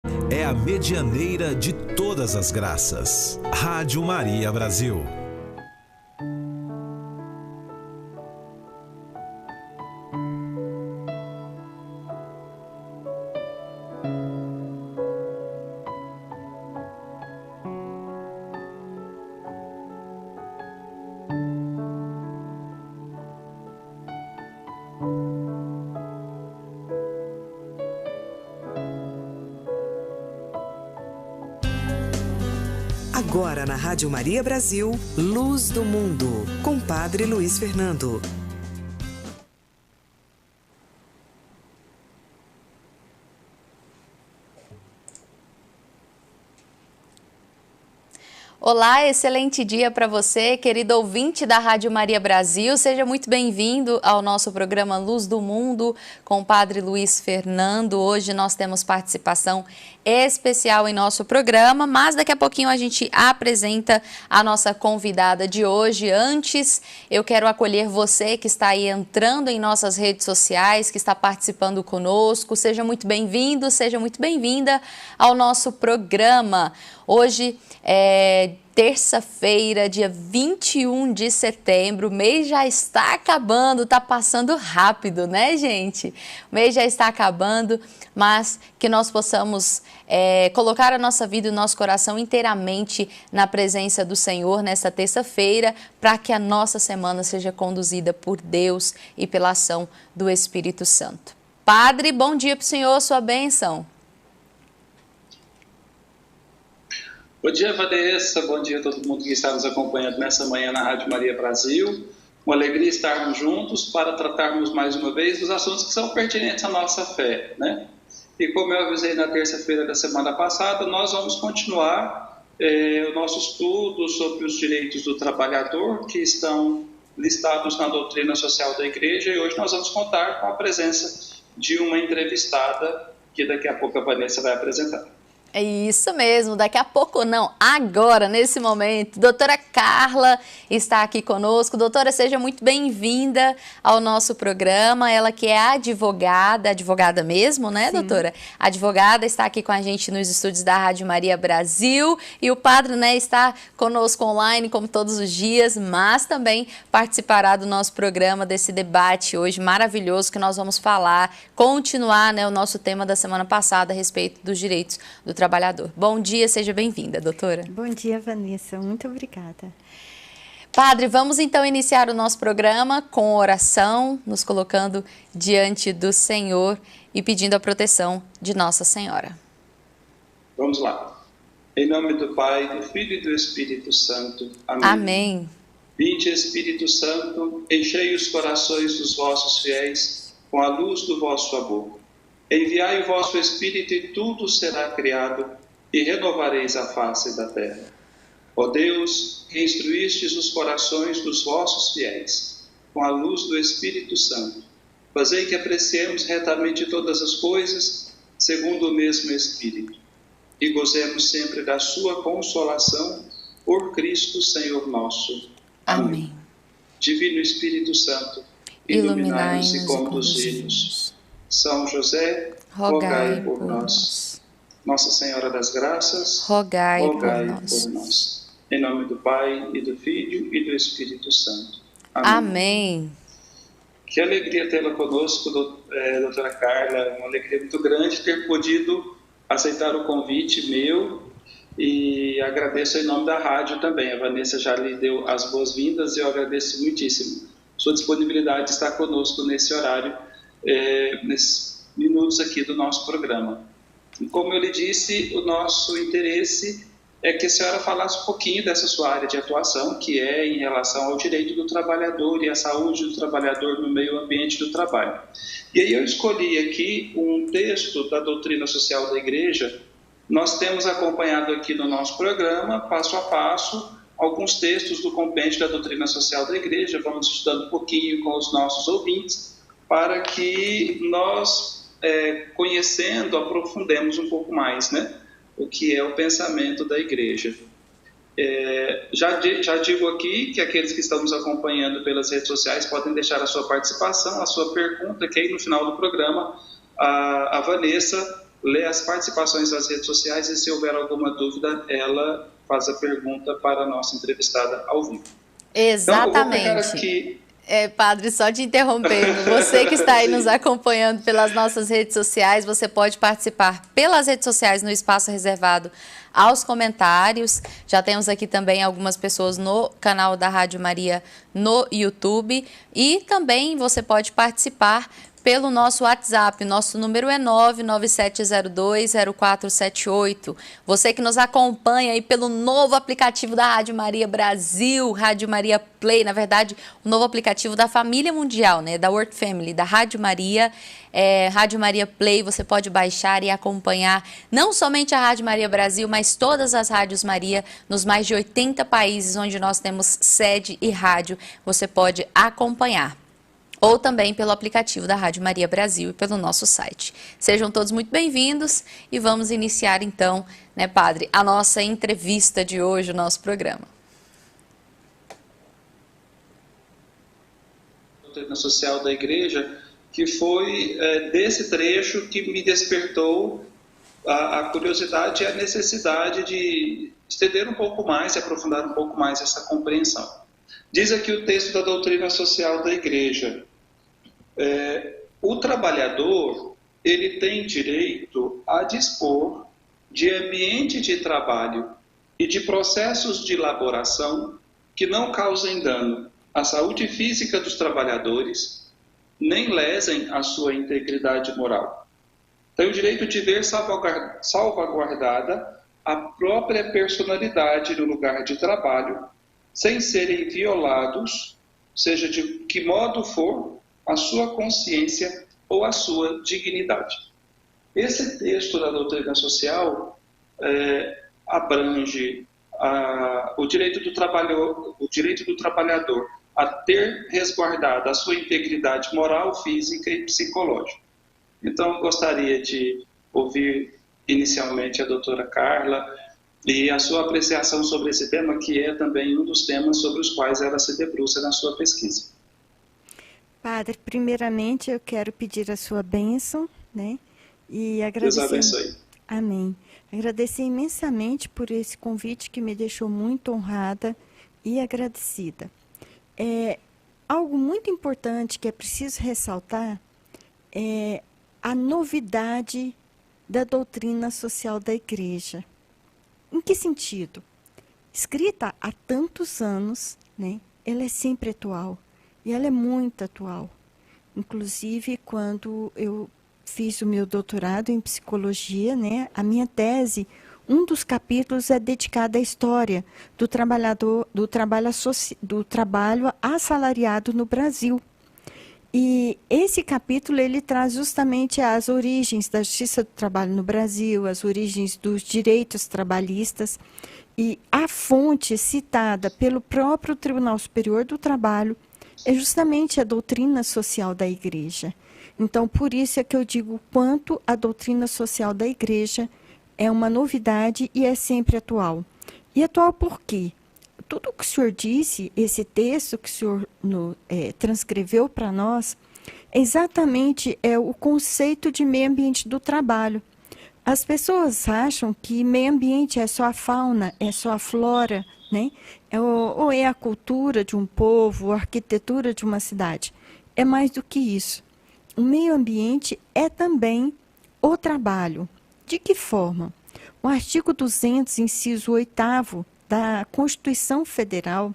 É a medianeira de todas as graças. Rádio Maria Brasil. Agora na Rádio Maria Brasil, Luz do Mundo, com Padre Luiz Fernando. Olá, excelente dia para você, querido ouvinte da Rádio Maria Brasil. Seja muito bem-vindo ao nosso programa Luz do Mundo com o Padre Luiz Fernando. Hoje nós temos participação especial em nosso programa, mas daqui a pouquinho a gente apresenta a nossa convidada de hoje. Antes, eu quero acolher você que está aí entrando em nossas redes sociais, que está participando conosco. Seja muito bem-vindo, seja muito bem-vinda ao nosso programa. Hoje é terça-feira, dia 21 de setembro, o mês já está acabando, está passando rápido, né, gente? O mês já está acabando, mas que nós possamos colocar a nossa vida e o nosso coração inteiramente na presença do Senhor nesta terça-feira, para que a nossa semana seja conduzida por Deus e pela ação do Espírito Santo. Padre, bom dia para o Senhor, sua bênção. Bom dia, Vanessa. Bom dia a todo mundo que está nos acompanhando nessa manhã na Rádio Maria Brasil. Uma alegria estarmos juntos para tratarmos mais uma vez dos assuntos que são pertinentes à nossa fé, né? E como eu avisei na terça-feira da semana passada, nós vamos continuar o nosso estudo sobre os direitos do trabalhador que estão listados na doutrina social da Igreja, e hoje nós vamos contar com a presença de uma entrevistada que daqui a pouco a Vanessa vai apresentar. É isso mesmo, daqui a pouco não, agora, nesse momento, doutora Carla está aqui conosco. Doutora, seja muito bem-vinda ao nosso programa, ela que é advogada mesmo, né, sim, doutora? Advogada, está aqui com a gente nos estúdios da Rádio Maria Brasil, e o padre, né, está conosco online, como todos os dias, mas também participará do nosso programa, desse debate hoje maravilhoso que nós vamos falar, continuar, né, o nosso tema da semana passada a respeito dos direitos do trabalhador. Bom dia, seja bem-vinda, doutora. Bom dia, Vanessa. Muito obrigada. Padre, vamos então iniciar o nosso programa com oração, nos colocando diante do Senhor e pedindo a proteção de Nossa Senhora. Vamos lá. Em nome do Pai, do Filho e do Espírito Santo. Amém. Amém. Vinde, Espírito Santo, enchei os corações dos vossos fiéis com a luz do vosso amor. Enviai o vosso Espírito e tudo será criado, e renovareis a face da terra. Ó Deus, que instruístes os corações dos vossos fiéis, com a luz do Espírito Santo, fazei que apreciemos retamente todas as coisas, segundo o mesmo Espírito, e gozemos sempre da sua consolação, por Cristo Senhor nosso. Amém. Divino Espírito Santo, iluminai-nos e conduzei-nos. São José, rogai por nós. Nossa Senhora das Graças, rogai por nós. Em nome do Pai, e do Filho, e do Espírito Santo. Amém. Amém. Que alegria tê-la conosco, doutora Carla. Uma alegria muito grande ter podido aceitar o convite meu, e agradeço em nome da rádio também. A Vanessa já lhe deu as boas-vindas e eu agradeço muitíssimo sua disponibilidade de estar conosco nesse horário, nesses minutos aqui do nosso programa. E como eu lhe disse, o nosso interesse é que a senhora falasse um pouquinho dessa sua área de atuação, que é em relação ao direito do trabalhador e à saúde do trabalhador no meio ambiente do trabalho. E aí eu escolhi aqui um texto da doutrina social da Igreja. Nós temos acompanhado aqui no nosso programa, passo a passo, alguns textos do compêndio da doutrina social da Igreja. Vamos estudando um pouquinho com os nossos ouvintes, para que nós, conhecendo, aprofundemos um pouco mais, né, o que é o pensamento da Igreja. Já digo aqui que aqueles que estão nos acompanhando pelas redes sociais podem deixar a sua participação, a sua pergunta, que aí no final do programa a Vanessa lê as participações das redes sociais e, se houver alguma dúvida, ela faz a pergunta para a nossa entrevistada ao vivo. Exatamente. Então, eu vou pegar aqui... Padre, só te interrompendo, você que está aí nos acompanhando pelas nossas redes sociais, você pode participar pelas redes sociais no espaço reservado aos comentários. Já temos aqui também algumas pessoas no canal da Rádio Maria no YouTube, e também você pode participar pelo nosso WhatsApp. Nosso número é 997020478. Você que nos acompanha aí pelo novo aplicativo da Rádio Maria Brasil, Rádio Maria Play, na verdade, o novo aplicativo da família mundial, né, da World Family, da Rádio Maria, Rádio Maria Play. Você pode baixar e acompanhar não somente a Rádio Maria Brasil, mas todas as Rádios Maria nos mais de 80 países onde nós temos sede e rádio. Você pode acompanhar. Ou também pelo aplicativo da Rádio Maria Brasil e pelo nosso site. Sejam todos muito bem-vindos e vamos iniciar então, né, Padre, a nossa entrevista de hoje, o nosso programa. Doutrina social da Igreja, que foi desse trecho que me despertou a curiosidade e a necessidade de estender um pouco mais e aprofundar um pouco mais essa compreensão. Diz aqui o texto da doutrina social da Igreja. O trabalhador, ele tem direito a dispor de ambiente de trabalho e de processos de elaboração que não causem dano à saúde física dos trabalhadores, nem lesem a sua integridade moral. Tem o direito de ver salvaguardada a própria personalidade no lugar de trabalho, sem serem violados, seja de que modo for, a sua consciência ou a sua dignidade. Esse texto da doutrina social abrange o direito do trabalhador a ter resguardada a sua integridade moral, física e psicológica. Então, eu gostaria de ouvir inicialmente a doutora Carla e a sua apreciação sobre esse tema, que é também um dos temas sobre os quais ela se debruça na sua pesquisa. Padre, primeiramente eu quero pedir a sua bênção, né? E agradecer. Deus abençoe. Amém. Agradecer imensamente por esse convite que me deixou muito honrada e agradecida. Algo muito importante que é preciso ressaltar é a novidade da doutrina social da Igreja. Em que sentido? Escrita há tantos anos, né? Ela é sempre atual. E ela é muito atual. Inclusive, quando eu fiz o meu doutorado em psicologia, né, a minha tese, um dos capítulos é dedicado à história do trabalho assalariado no Brasil. E esse capítulo ele traz justamente as origens da justiça do trabalho no Brasil, as origens dos direitos trabalhistas, e a fonte citada pelo próprio Tribunal Superior do Trabalho é justamente a doutrina social da Igreja. Então, por isso é que eu digo o quanto a doutrina social da Igreja é uma novidade e é sempre atual. E atual por quê? Tudo o que o senhor disse, esse texto que o senhor transcreveu para nós, exatamente é o conceito de meio ambiente do trabalho. As pessoas acham que meio ambiente é só a fauna, é só a flora, né? Ou é a cultura de um povo, a arquitetura de uma cidade. É mais do que isso. O meio ambiente é também o trabalho. De que forma? O artigo 200, inciso 8º da Constituição Federal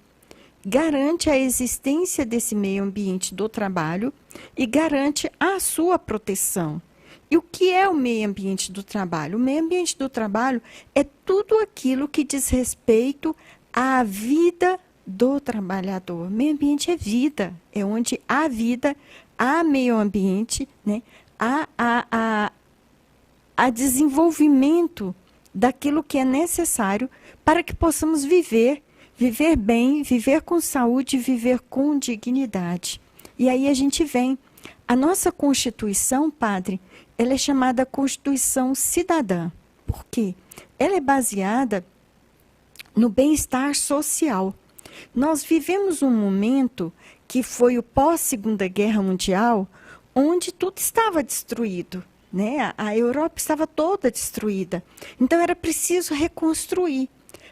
garante a existência desse meio ambiente do trabalho e garante a sua proteção. E o que é o meio ambiente do trabalho? O meio ambiente do trabalho é tudo aquilo que diz respeito à vida do trabalhador. Meio ambiente é vida, é onde há vida, há meio ambiente, né? há desenvolvimento daquilo que é necessário para que possamos viver bem, viver com saúde, viver com dignidade. E aí a gente vem. A nossa Constituição, padre, ela é chamada Constituição Cidadã. Por quê? Ela é baseada no bem-estar social. Nós vivemos um momento que foi o pós-Segunda Guerra Mundial, onde tudo estava destruído, né? A Europa estava toda destruída. Então, era preciso reconstruir.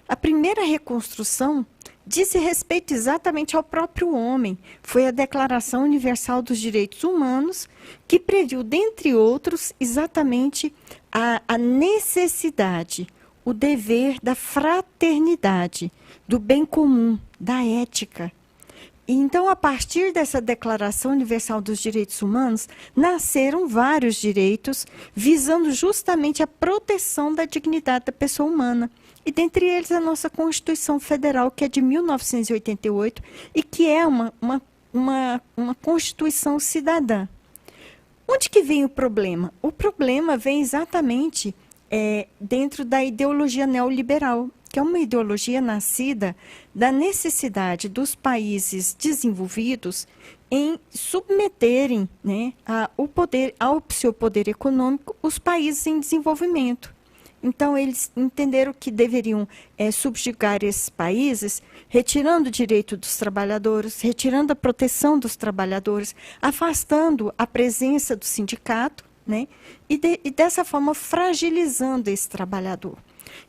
A primeira reconstrução disse respeito exatamente ao próprio homem. Foi a Declaração Universal dos Direitos Humanos, que previu, dentre outros, exatamente a necessidade, o dever da fraternidade, do bem comum, da ética. Então, a partir dessa Declaração Universal dos Direitos Humanos, nasceram vários direitos visando justamente a proteção da dignidade da pessoa humana. E dentre eles a nossa Constituição Federal, que é de 1988 e que é uma Constituição cidadã. Onde que vem o problema? O problema vem exatamente dentro da ideologia neoliberal, que é uma ideologia nascida da necessidade dos países desenvolvidos em submeterem, né, ao seu poder econômico os países em desenvolvimento. Então, eles entenderam que deveriam subjugar esses países, retirando o direito dos trabalhadores, retirando a proteção dos trabalhadores, afastando a presença do sindicato, né, e dessa forma fragilizando esse trabalhador.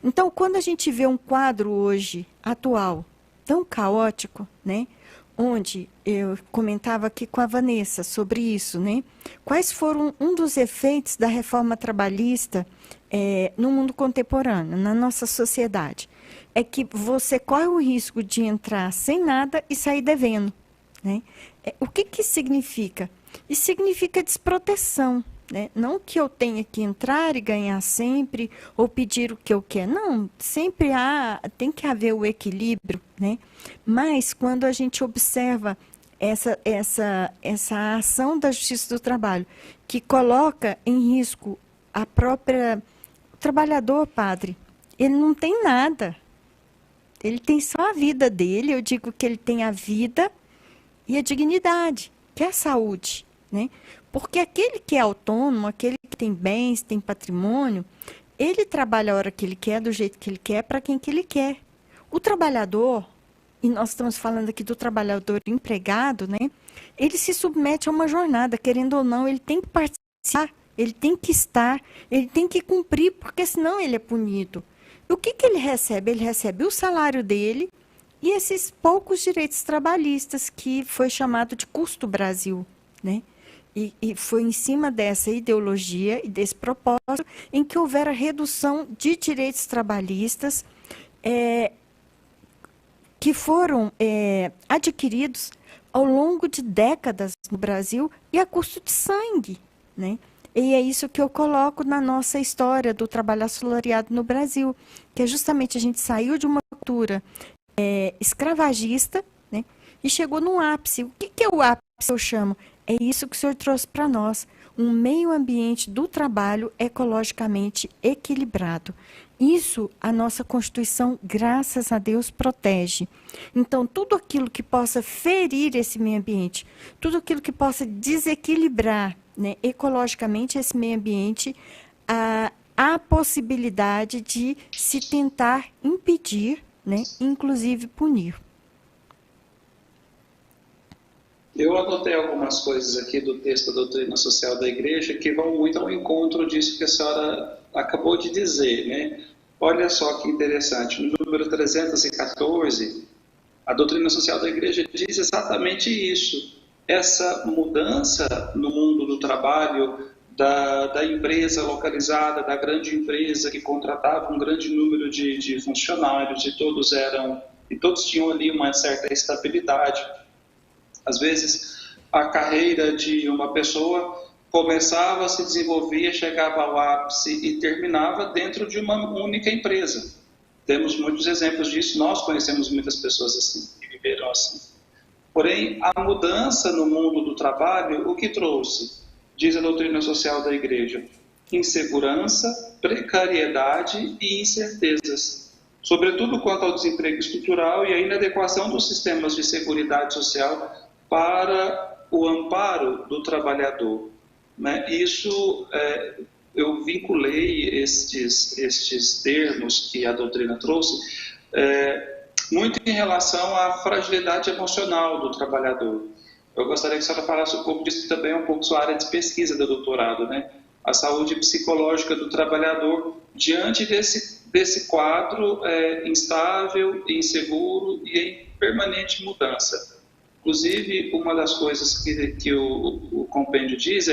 Então, quando a gente vê um quadro hoje, atual, tão caótico, né, onde eu comentava aqui com a Vanessa sobre isso, né, quais foram um dos efeitos da reforma trabalhista no mundo contemporâneo, na nossa sociedade? É que você corre o risco de entrar sem nada e sair devendo, né? O que isso significa? Isso significa desproteção. Né? Não que eu tenha que entrar e ganhar sempre, ou pedir o que eu quero. Não, sempre tem que haver o equilíbrio, né? Mas quando a gente observa essa ação da Justiça do Trabalho, que coloca em risco o trabalhador, padre, ele não tem nada. Ele tem só a vida dele. Eu digo que ele tem a vida e a dignidade, que é a saúde, né? Porque aquele que é autônomo, aquele que tem bens, tem patrimônio, ele trabalha a hora que ele quer, do jeito que ele quer, para quem que ele quer. O trabalhador, e nós estamos falando aqui do trabalhador empregado, né? Ele se submete a uma jornada, querendo ou não, ele tem que participar, ele tem que estar, ele tem que cumprir, porque senão ele é punido. E o que ele recebe? Ele recebe o salário dele e esses poucos direitos trabalhistas, que foi chamado de custo Brasil, né? E foi em cima dessa ideologia e desse propósito em que houvera redução de direitos trabalhistas que foram adquiridos ao longo de décadas no Brasil e a custo de sangue, né? E é isso que eu coloco na nossa história do trabalho assalariado no Brasil, que é justamente a gente saiu de uma cultura escravagista, né, e chegou num ápice. O que é o ápice, eu chamo? É isso que o senhor trouxe para nós, um meio ambiente do trabalho ecologicamente equilibrado. Isso a nossa Constituição, graças a Deus, protege. Então, tudo aquilo que possa ferir esse meio ambiente, tudo aquilo que possa desequilibrar, né, ecologicamente esse meio ambiente, há possibilidade de se tentar impedir, né, inclusive punir. Eu anotei algumas coisas aqui do texto da Doutrina Social da Igreja que vão muito ao encontro disso que a senhora acabou de dizer, né? Olha só que interessante, no número 314, a Doutrina Social da Igreja diz exatamente isso. Essa mudança no mundo do trabalho, da empresa localizada, da grande empresa que contratava um grande número de funcionários e todos tinham ali uma certa estabilidade. Às vezes, a carreira de uma pessoa começava, se desenvolvia, chegava ao ápice e terminava dentro de uma única empresa. Temos muitos exemplos disso, nós conhecemos muitas pessoas assim, que viveram assim. Porém, a mudança no mundo do trabalho, o que trouxe? Diz a doutrina social da Igreja: insegurança, precariedade e incertezas. Sobretudo quanto ao desemprego estrutural e a inadequação dos sistemas de seguridade social para o amparo do trabalhador. Né? Isso, eu vinculei estes termos que a doutrina trouxe muito em relação à fragilidade emocional do trabalhador. Eu gostaria que a senhora falasse um pouco disso, também um pouco sua área de pesquisa do doutorado, né? a saúde psicológica do trabalhador diante desse quadro instável, inseguro e em permanente mudança. Inclusive, uma das coisas que o compêndio diz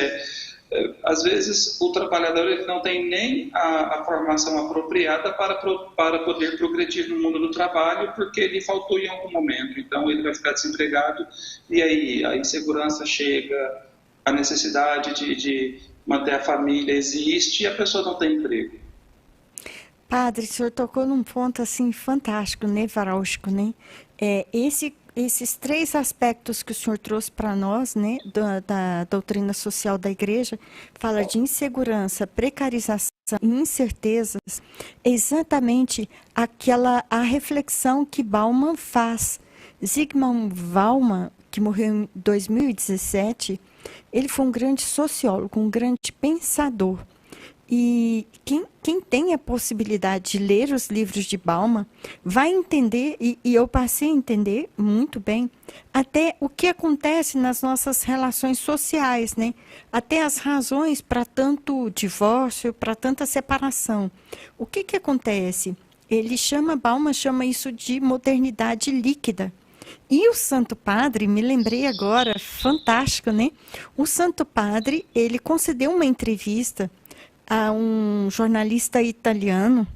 às vezes o trabalhador ele não tem nem a formação apropriada para poder progredir no mundo do trabalho, porque ele faltou em algum momento. Então ele vai ficar desempregado e aí a insegurança chega, a necessidade de manter a família existe e a pessoa não tem emprego. Padre, o senhor tocou num ponto assim fantástico, nevrálgico, né? Esses três aspectos que o senhor trouxe para nós, né, da doutrina social da igreja, fala de insegurança, precarização e incertezas, é exatamente a reflexão que Bauman faz. Zygmunt Bauman, que morreu em 2017, ele foi um grande sociólogo, um grande pensador. E quem tem a possibilidade de ler os livros de Bauman vai entender, e eu passei a entender muito bem, até o que acontece nas nossas relações sociais, né? Até as razões para tanto divórcio, para tanta separação. O que acontece? Bauman chama isso de modernidade líquida. E o Santo Padre, me lembrei agora, fantástico, né? O Santo Padre, ele concedeu uma entrevista a um jornalista italiano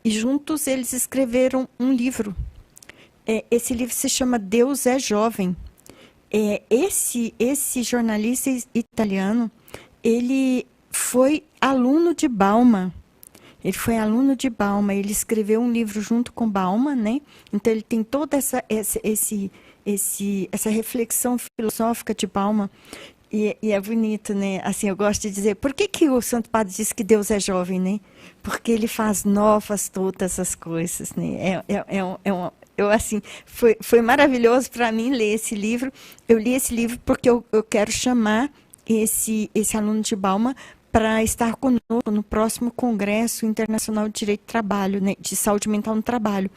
e juntos eles escreveram um livro. Esse livro se chama Deus é Jovem. Esse jornalista italiano, ele foi aluno de Bauman. Ele escreveu um livro junto com Bauman, né? Então ele tem toda essa reflexão filosófica de Bauman. E é bonito, né? Assim, eu gosto de dizer, por que o Santo Padre diz que Deus é jovem, né? Porque ele faz novas todas as coisas, né? Assim, foi maravilhoso para mim ler esse livro. Eu li esse livro porque eu quero chamar esse aluno de Bauman para estar conosco no próximo Congresso Internacional de Direito do Trabalho, né? De Saúde Mental no Trabalho.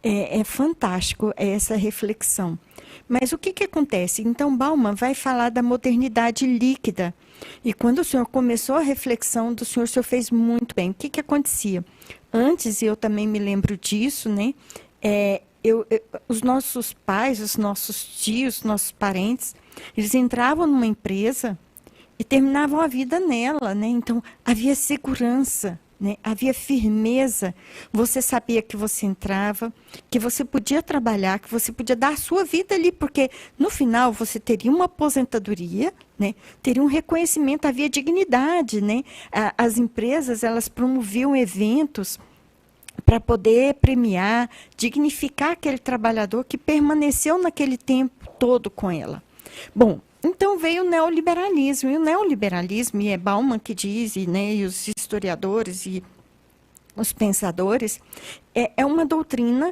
É fantástico essa reflexão. Mas o que acontece? Então, Bauman vai falar da modernidade líquida. E quando o senhor começou a reflexão do senhor fez muito bem. O que acontecia? Antes, e eu também me lembro disso, né? Os nossos pais, os nossos tios, nossos parentes, eles entravam numa empresa e terminavam a vida nela, né? Então, havia segurança, né? Havia firmeza, você sabia que você entrava, que você podia trabalhar, que você podia dar a sua vida ali, porque no final você teria uma aposentadoria, né? Teria um reconhecimento, havia dignidade, né? As empresas, elas promoviam eventos para poder premiar, dignificar aquele trabalhador que permaneceu naquele tempo todo com ela. Bom, então veio o neoliberalismo, e o neoliberalismo, e é Bauman que diz, né, e os historiadores e os pensadores, é uma doutrina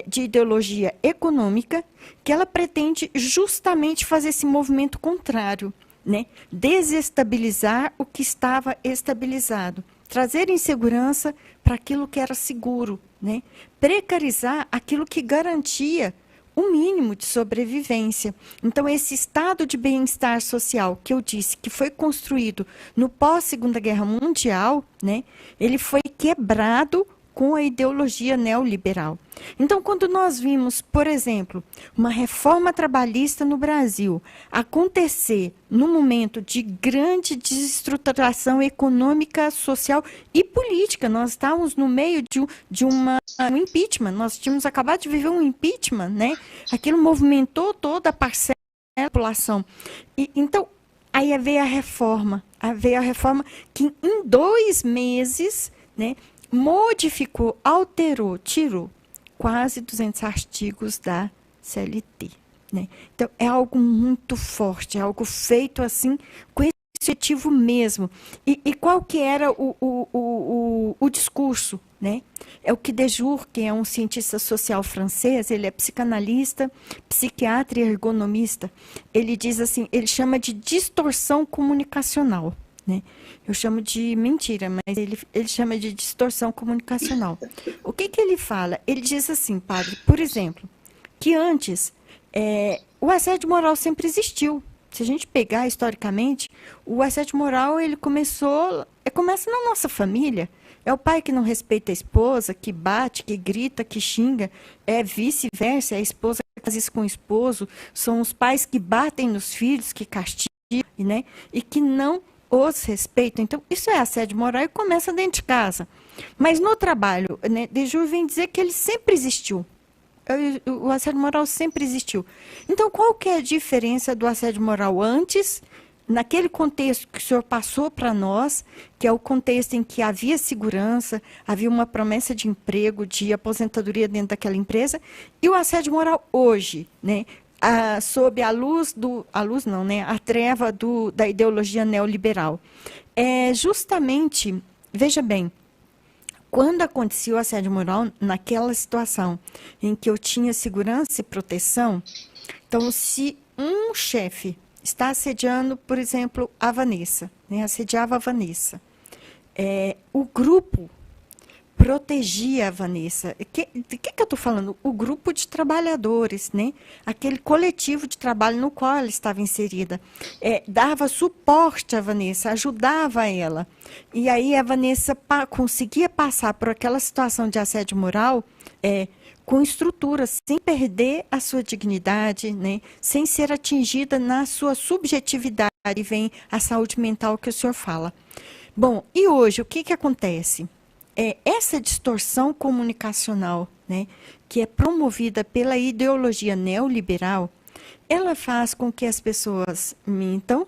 de ideologia econômica que ela pretende justamente fazer esse movimento contrário, né, desestabilizar o que estava estabilizado, trazer insegurança para aquilo que era seguro, né, precarizar aquilo que garantia um mínimo de sobrevivência. Então, esse estado de bem-estar social que eu disse que foi construído no pós-Segunda Guerra Mundial, né, ele foi quebrado com a ideologia neoliberal. Então, quando nós vimos, por exemplo, uma reforma trabalhista no Brasil acontecer num momento de grande desestruturação econômica, social e política, nós estávamos no meio de um impeachment, nós tínhamos acabado de viver um impeachment, né? Aquilo movimentou toda a parcela da população. Então, aí veio a reforma que em 2 meses, né, modificou, alterou, tirou quase 200 artigos da CLT. Né? Então, é algo muito forte, é algo feito assim, com esse objetivo mesmo. E qual que era o discurso? Né? É o que Dejour, que é um cientista social francês, ele é psicanalista, psiquiatra e ergonomista. Ele diz assim, ele chama de distorção comunicacional. Né? Eu chamo de mentira, mas ele chama de distorção comunicacional. O que ele fala? Ele diz assim, padre, por exemplo, que antes o assédio moral sempre existiu. Se a gente pegar historicamente, o assédio moral ele começa na nossa família. É o pai que não respeita a esposa, que bate, que grita, que xinga. É vice-versa, é a esposa que faz isso com o esposo. São os pais que batem nos filhos, que castigam, né? E que não os respeitam. Então, isso é assédio moral e começa dentro de casa. Mas no trabalho, né, Dejur vem dizer que ele sempre existiu. O assédio moral sempre existiu. Então, qual que é a diferença do assédio moral antes, naquele contexto que o senhor passou para nós, que é o contexto em que havia segurança, havia uma promessa de emprego, de aposentadoria dentro daquela empresa, e o assédio moral hoje, né? Sob a treva da ideologia neoliberal. Justamente, veja bem, quando acontecia o assédio moral, naquela situação em que eu tinha segurança e proteção, então, se um chefe está assediando, por exemplo, a Vanessa, né, assediava a Vanessa, o grupo protegia a Vanessa. Do que eu estou falando? O grupo de trabalhadores, né? Aquele coletivo de trabalho no qual ela estava inserida. Dava suporte à Vanessa, ajudava ela. E aí a Vanessa conseguia passar por aquela situação de assédio moral com estrutura, sem perder a sua dignidade, né? Sem ser atingida na sua subjetividade. E vem a saúde mental que o senhor fala. Bom, e hoje o que acontece? Essa distorção comunicacional, né, que é promovida pela ideologia neoliberal, ela faz com que as pessoas mintam,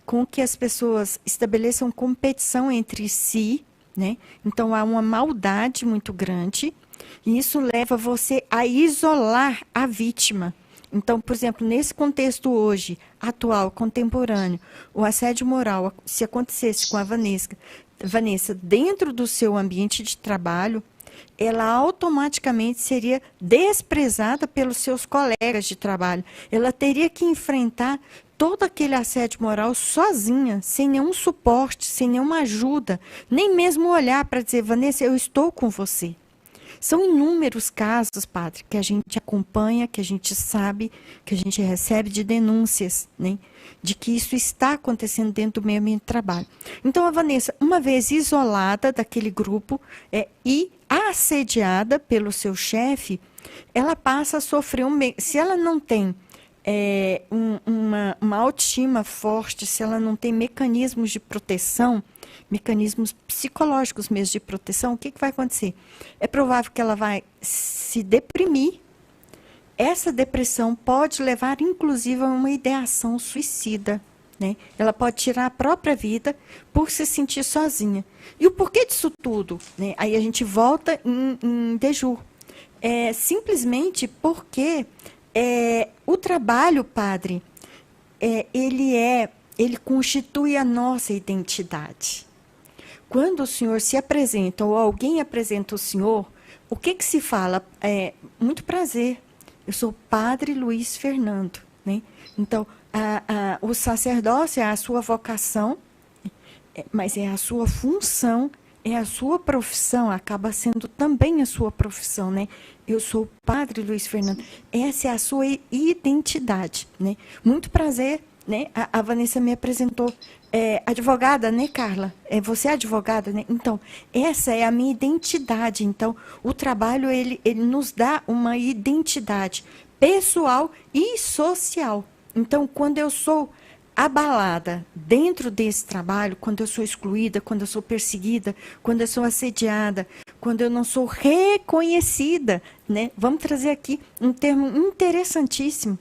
com que as pessoas estabeleçam competição entre si, né? Então há uma maldade muito grande, e isso leva você a isolar a vítima. Então, por exemplo, nesse contexto hoje, atual, contemporâneo, o assédio moral, se acontecesse com a Vanessa, dentro do seu ambiente de trabalho, ela automaticamente seria desprezada pelos seus colegas de trabalho. Ela teria que enfrentar todo aquele assédio moral sozinha, sem nenhum suporte, sem nenhuma ajuda, nem mesmo olhar para dizer, Vanessa, eu estou com você. São inúmeros casos, padre, que a gente acompanha, que a gente sabe, que a gente recebe de denúncias, né, de que isso está acontecendo dentro do meio ambiente de trabalho. Então, a Vanessa, uma vez isolada daquele grupo e assediada pelo seu chefe, ela passa a sofrer se ela não tem uma autoestima forte, se ela não tem mecanismos de proteção, mecanismos psicológicos mesmo de proteção, o que vai acontecer? É provável que ela vai se deprimir. Essa depressão pode levar, inclusive, a uma ideação suicida, né? Ela pode tirar a própria vida por se sentir sozinha. E o porquê disso tudo? Né? Aí a gente volta em Dejur. Simplesmente porque o trabalho, padre, ele constitui a nossa identidade. Quando o senhor se apresenta ou alguém apresenta o senhor, o que se fala? Muito prazer, eu sou padre Luiz Fernando, né? Então, o sacerdócio é a sua vocação, mas é a sua função, é a sua profissão, acaba sendo também a sua profissão, né? Eu sou padre Luiz Fernando, essa é a sua identidade, né? Muito prazer, né? A Vanessa me apresentou, advogada, né, Carla? Você é advogada, né? Então, essa é a minha identidade. Então, o trabalho, ele nos dá uma identidade pessoal e social. Então, quando eu sou abalada dentro desse trabalho, quando eu sou excluída, quando eu sou perseguida, quando eu sou assediada, quando eu não sou reconhecida, né? Vamos trazer aqui um termo interessantíssimo.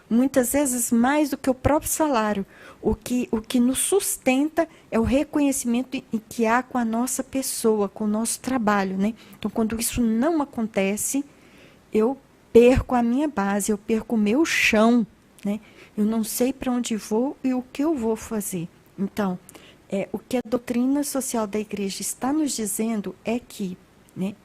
Muitas vezes mais do que o próprio salário. O que nos sustenta é o reconhecimento que há com a nossa pessoa, com o nosso trabalho, né? Então, quando isso não acontece, eu perco a minha base, eu perco o meu chão, né? Eu não sei para onde vou e o que eu vou fazer. Então, o que a doutrina social da igreja está nos dizendo é que, né,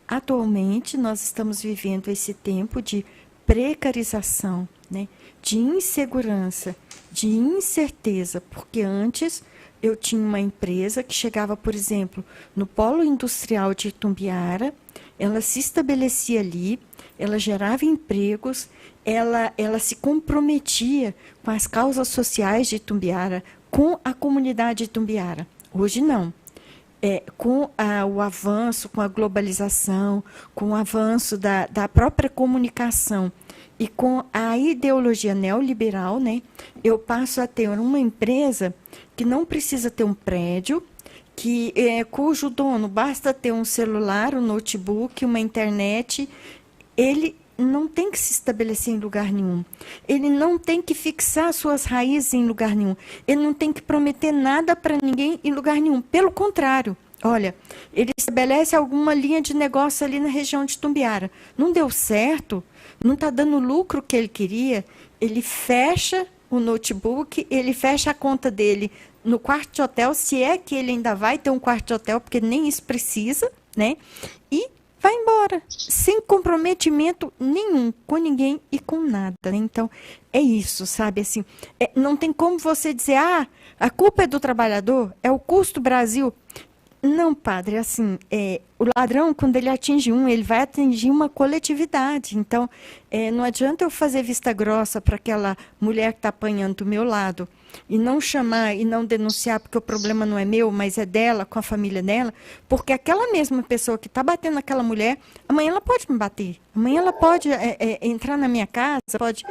atualmente nós estamos vivendo esse tempo de precarização, né, de insegurança, de incerteza, porque antes eu tinha uma empresa que chegava, por exemplo, no polo industrial de Itumbiara, ela se estabelecia ali, ela gerava empregos ela se comprometia com as causas sociais de Itumbiara, com a comunidade de Itumbiara. Hoje não. Com o avanço, com a globalização, com o avanço da própria comunicação e com a ideologia neoliberal, né, eu passo a ter uma empresa que não precisa ter um prédio, cujo dono basta ter um celular, um notebook, uma internet. Ele não tem que se estabelecer em lugar nenhum. Ele não tem que fixar suas raízes em lugar nenhum. Ele não tem que prometer nada para ninguém em lugar nenhum. Pelo contrário, olha, ele estabelece alguma linha de negócio ali na região de Itumbiara. Não deu certo, não está dando o lucro que ele queria, ele fecha o notebook, ele fecha a conta dele no quarto de hotel, se é que ele ainda vai ter um quarto de hotel, porque nem isso precisa, né? E vai embora, sem comprometimento nenhum com ninguém e com nada, né? Então, é isso, sabe? Assim, não tem como você dizer, a culpa é do trabalhador, é o custo Brasil. Não, padre, assim, o ladrão, quando ele atinge ele vai atingir uma coletividade. Então, não adianta eu fazer vista grossa para aquela mulher que está apanhando do meu lado e não chamar e não denunciar porque o problema não é meu, mas é dela, com a família dela, porque aquela mesma pessoa que está batendo naquela mulher, amanhã ela pode me bater, amanhã ela pode entrar na minha casa, pode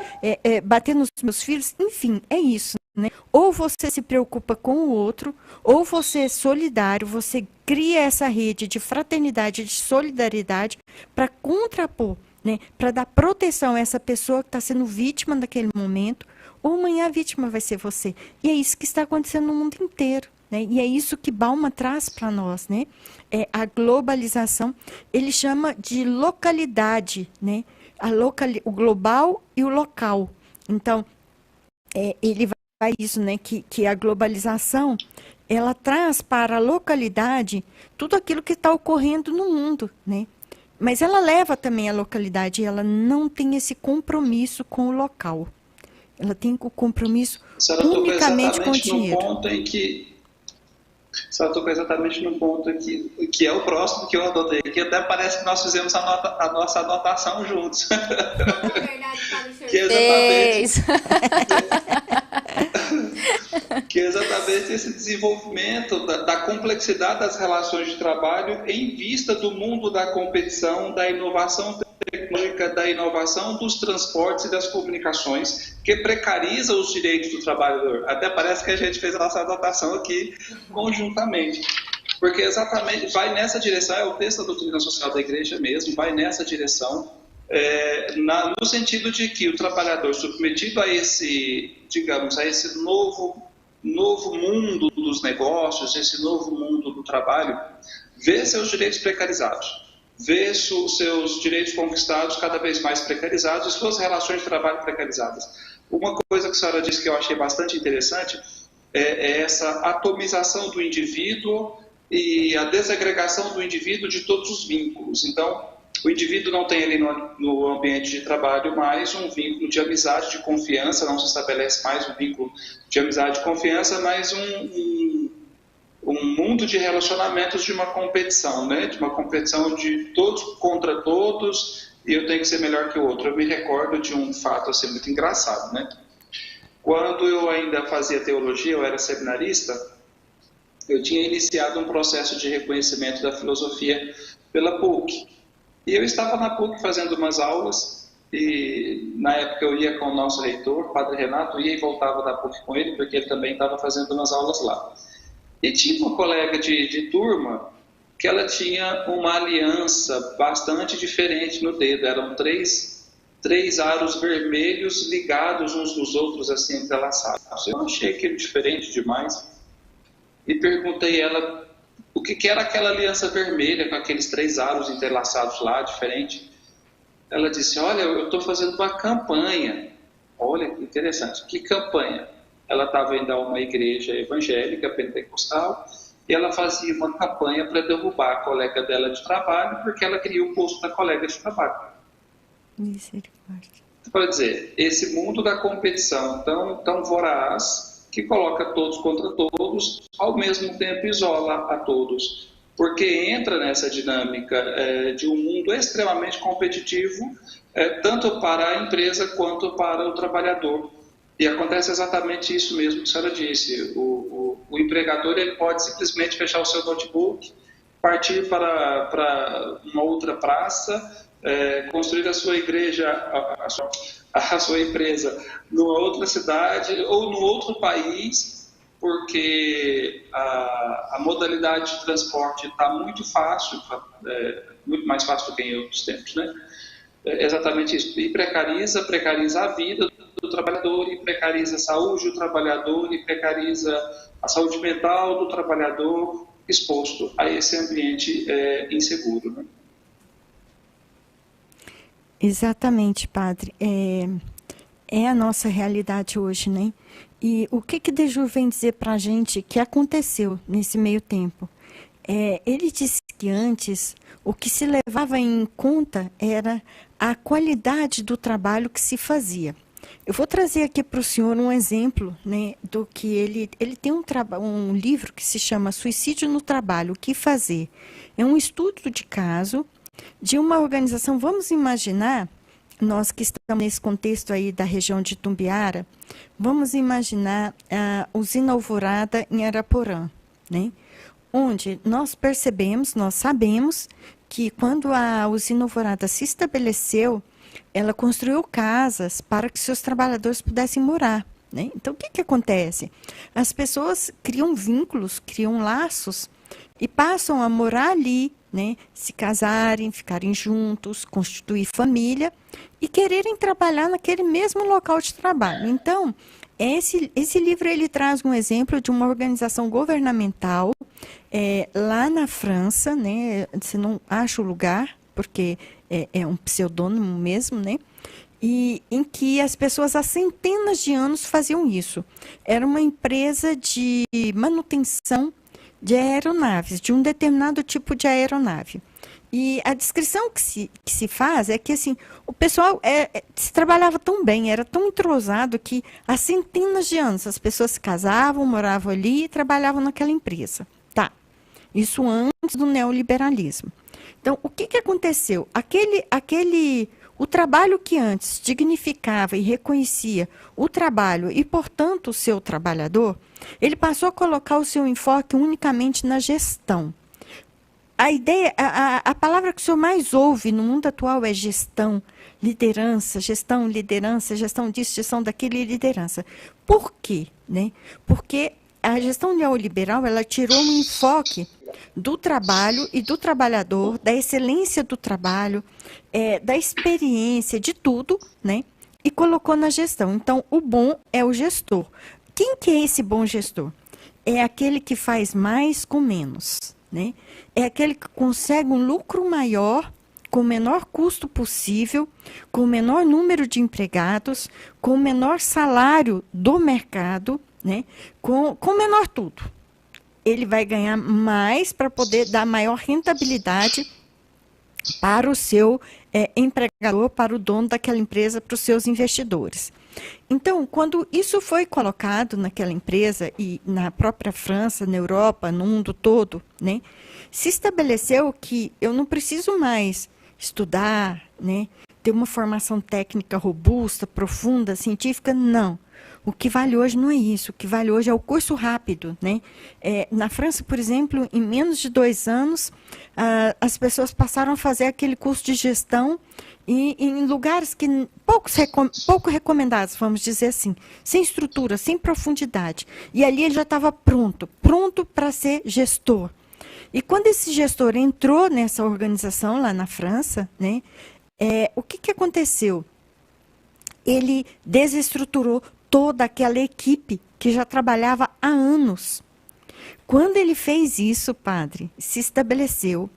bater nos meus filhos, enfim, é isso. Né? Ou você se preocupa com o outro, ou você é solidário, você cria essa rede de fraternidade, de solidariedade para contrapor, né? Para dar proteção a essa pessoa que está sendo vítima naquele momento, ou amanhã a vítima vai ser você. E é isso que está acontecendo no mundo inteiro. Né? E é isso que Bauman traz para nós. Né? A globalização, ele chama de localidade, né? O global e o local. Então, ele vai isso, né, que a globalização, ela traz para a localidade tudo aquilo que está ocorrendo no mundo, né? Mas ela leva também a localidade, ela não tem esse compromisso com o local. Ela tem o compromisso unicamente com o dinheiro. Só estou exatamente no ponto aqui, que é o próximo que eu adotei, que até parece que nós fizemos a nossa anotação juntos. É verdade, que é exatamente esse desenvolvimento da complexidade das relações de trabalho em vista do mundo da competição, da inovação tecnológica, da inovação dos transportes e das comunicações, que precariza os direitos do trabalhador. Até parece que a gente fez a nossa anotação aqui conjuntamente. Porque exatamente vai nessa direção, é o texto da doutrina social da igreja mesmo, vai nessa direção, no sentido de que o trabalhador submetido a esse, digamos, a esse novo mundo dos negócios, esse novo mundo do trabalho, vê seus direitos precarizados, vê os seus direitos conquistados cada vez mais precarizados e suas relações de trabalho precarizadas. Uma coisa que a senhora disse que eu achei bastante interessante é essa atomização do indivíduo e a desagregação do indivíduo de todos os vínculos. Então, o indivíduo não tem ali no ambiente de trabalho mais um vínculo de amizade, de confiança, não se estabelece mais um vínculo de amizade e confiança, mas um mundo de relacionamentos de uma competição, né? De uma competição de todos contra todos, e eu tenho que ser melhor que o outro. Eu me recordo de um fato assim, muito engraçado, né? Quando eu ainda fazia teologia, eu era seminarista, eu tinha iniciado um processo de reconhecimento da filosofia pela PUC. E eu estava na PUC fazendo umas aulas, e na época eu ia com o nosso reitor, o padre Renato, ia e voltava da PUC com ele, porque ele também estava fazendo umas aulas lá. E tinha uma colega de turma que ela tinha uma aliança bastante diferente no dedo. Eram três aros vermelhos ligados uns nos outros, assim, entrelaçados. Eu achei aquilo diferente demais e perguntei a ela o que era aquela aliança vermelha com aqueles 3 aros entrelaçados lá, diferente. Ela disse, olha, eu estou fazendo uma campanha. Olha, que interessante. Que campanha? Ela estava indo a uma igreja evangélica, pentecostal, e ela fazia uma campanha para derrubar a colega dela de trabalho, porque ela queria o posto da colega de trabalho. Misericórdia. Quer dizer, esse mundo da competição tão voraz, que coloca todos contra todos, ao mesmo tempo isola a todos. porque entra nessa dinâmica de um mundo extremamente competitivo, tanto para a empresa quanto para o trabalhador. E acontece exatamente isso mesmo que a senhora disse. O empregador ele pode simplesmente fechar o seu notebook, partir para uma outra praça, construir a sua igreja, a sua empresa numa outra cidade ou num outro país, porque a modalidade de transporte está muito fácil, muito mais fácil do que em outros tempos, né? É exatamente isso. E precariza a vida do trabalhador, e precariza a saúde do trabalhador, e precariza a saúde mental do trabalhador exposto a esse ambiente inseguro, né? Exatamente, padre. É a nossa realidade hoje, né? E o que Deju vem dizer para a gente que aconteceu nesse meio tempo? Ele disse que antes o que se levava em conta era a qualidade do trabalho que se fazia. Eu vou trazer aqui para o senhor um exemplo, né, do que ele tem um livro que se chama Suicídio no Trabalho, o que fazer? É um estudo de caso de uma organização. Vamos imaginar, nós que estamos nesse contexto aí da região de Itumbiara, vamos imaginar a usina Alvorada em Araporã, né? Onde nós sabemos que quando a usina Alvorada se estabeleceu, ela construiu casas para que seus trabalhadores pudessem morar, né? Então, o que acontece? As pessoas criam vínculos, criam laços e passam a morar ali, né? Se casarem, ficarem juntos, constituir família e quererem trabalhar naquele mesmo local de trabalho. Então, esse livro ele traz um exemplo de uma organização governamental lá na França, né? Você não acha o lugar, porque é um pseudônimo mesmo, né? E em que as pessoas há centenas de anos faziam isso. Era uma empresa de manutenção de aeronaves, de um determinado tipo de aeronave. E a descrição que se faz é que assim, o pessoal se trabalhava tão bem, era tão entrosado que há centenas de anos as pessoas se casavam, moravam ali e trabalhavam naquela empresa. Tá. Isso antes do neoliberalismo. Então, o que aconteceu? O trabalho que antes dignificava e reconhecia o trabalho e, portanto, o seu trabalhador, ele passou a colocar o seu enfoque unicamente na gestão. A ideia, a palavra que o senhor mais ouve no mundo atual é gestão, liderança, gestão disso, gestão daquilo e liderança. Por quê? Né? Porque a gestão neoliberal, ela tirou um enfoque do trabalho e do trabalhador, da excelência do trabalho, da experiência, de tudo, né? E colocou na gestão. Então, o bom é o gestor. Quem que é esse bom gestor? É aquele que faz mais com menos, né? É aquele que consegue um lucro maior, com o menor custo possível, com o menor número de empregados, com o menor salário do mercado, né? Com o menor tudo. Ele vai ganhar mais para poder dar maior rentabilidade para o seu empregador, para o dono daquela empresa, para os seus investidores. Então, quando isso foi colocado naquela empresa e na própria França, na Europa, no mundo todo, né, se estabeleceu que eu não preciso mais estudar, né, ter uma formação técnica robusta, profunda, científica, não. O que vale hoje não é isso, o que vale hoje é o curso rápido, né? Na França, por exemplo, em menos de 2 anos, as pessoas passaram a fazer aquele curso de gestão em lugares que pouco recomendados, vamos dizer assim, sem estrutura, sem profundidade. E ali ele já estava pronto para ser gestor. E quando esse gestor entrou nessa organização lá na França, né, o que aconteceu? Ele desestruturou toda aquela equipe que já trabalhava há anos. Quando ele fez isso, padre, se estabeleceu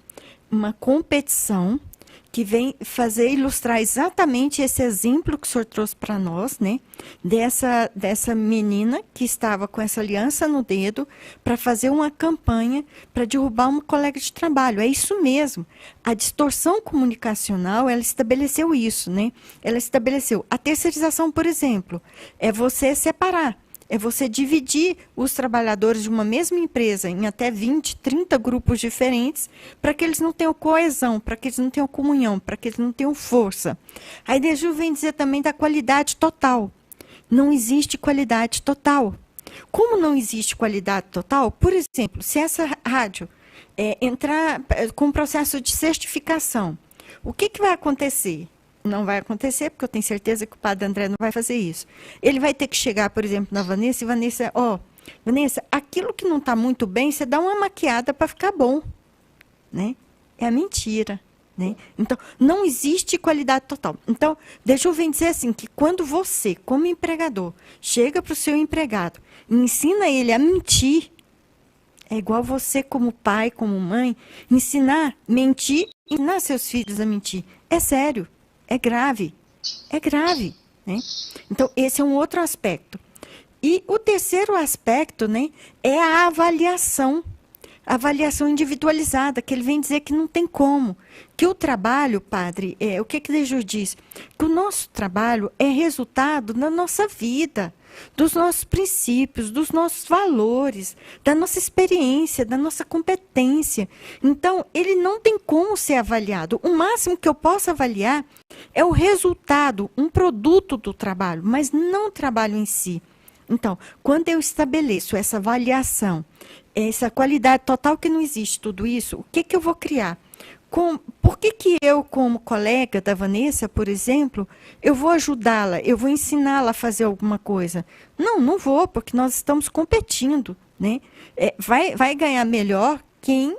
uma competição que vem ilustrar exatamente esse exemplo que o senhor trouxe para nós, né? Dessa menina que estava com essa aliança no dedo para fazer uma campanha para derrubar uma colega de trabalho. É isso mesmo. A distorção comunicacional, ela estabeleceu isso, né? Ela estabeleceu a terceirização, por exemplo, é você separar. É você dividir os trabalhadores de uma mesma empresa em até 20, 30 grupos diferentes, para que eles não tenham coesão, para que eles não tenham comunhão, para que eles não tenham força. Aí Deju vem dizer também da qualidade total. Não existe qualidade total. Como não existe qualidade total, por exemplo, se essa rádio entrar com um processo de certificação, o que vai acontecer? Não vai acontecer, porque eu tenho certeza que o padre André não vai fazer isso. Ele vai ter que chegar, por exemplo, na Vanessa, e Vanessa, Vanessa, aquilo que não está muito bem, você dá uma maquiada para ficar bom. Né? É a mentira. Né? Então, não existe qualidade total. Então, deixa eu vir dizer assim, que quando você, como empregador, chega para o seu empregado e ensina ele a mentir, é igual você, como pai, como mãe, ensinar seus filhos a mentir. É sério. É grave. É grave. Né? Então, esse é um outro aspecto. E o terceiro aspecto, né, é a avaliação. A avaliação individualizada, que ele vem dizer que não tem como. Que o trabalho, padre, o que Deju diz? Que o nosso trabalho é resultado da nossa vida, dos nossos princípios, dos nossos valores, da nossa experiência, da nossa competência. Então, ele não tem como ser avaliado. O máximo que eu posso avaliar é o resultado, um produto do trabalho, mas não o trabalho em si. Então, quando eu estabeleço essa avaliação, essa qualidade total que não existe, tudo isso, o que eu vou criar? Por que eu, como colega da Vanessa, por exemplo, eu vou ajudá-la, eu vou ensiná-la a fazer alguma coisa? Não vou, porque nós estamos competindo. Né? Vai ganhar melhor quem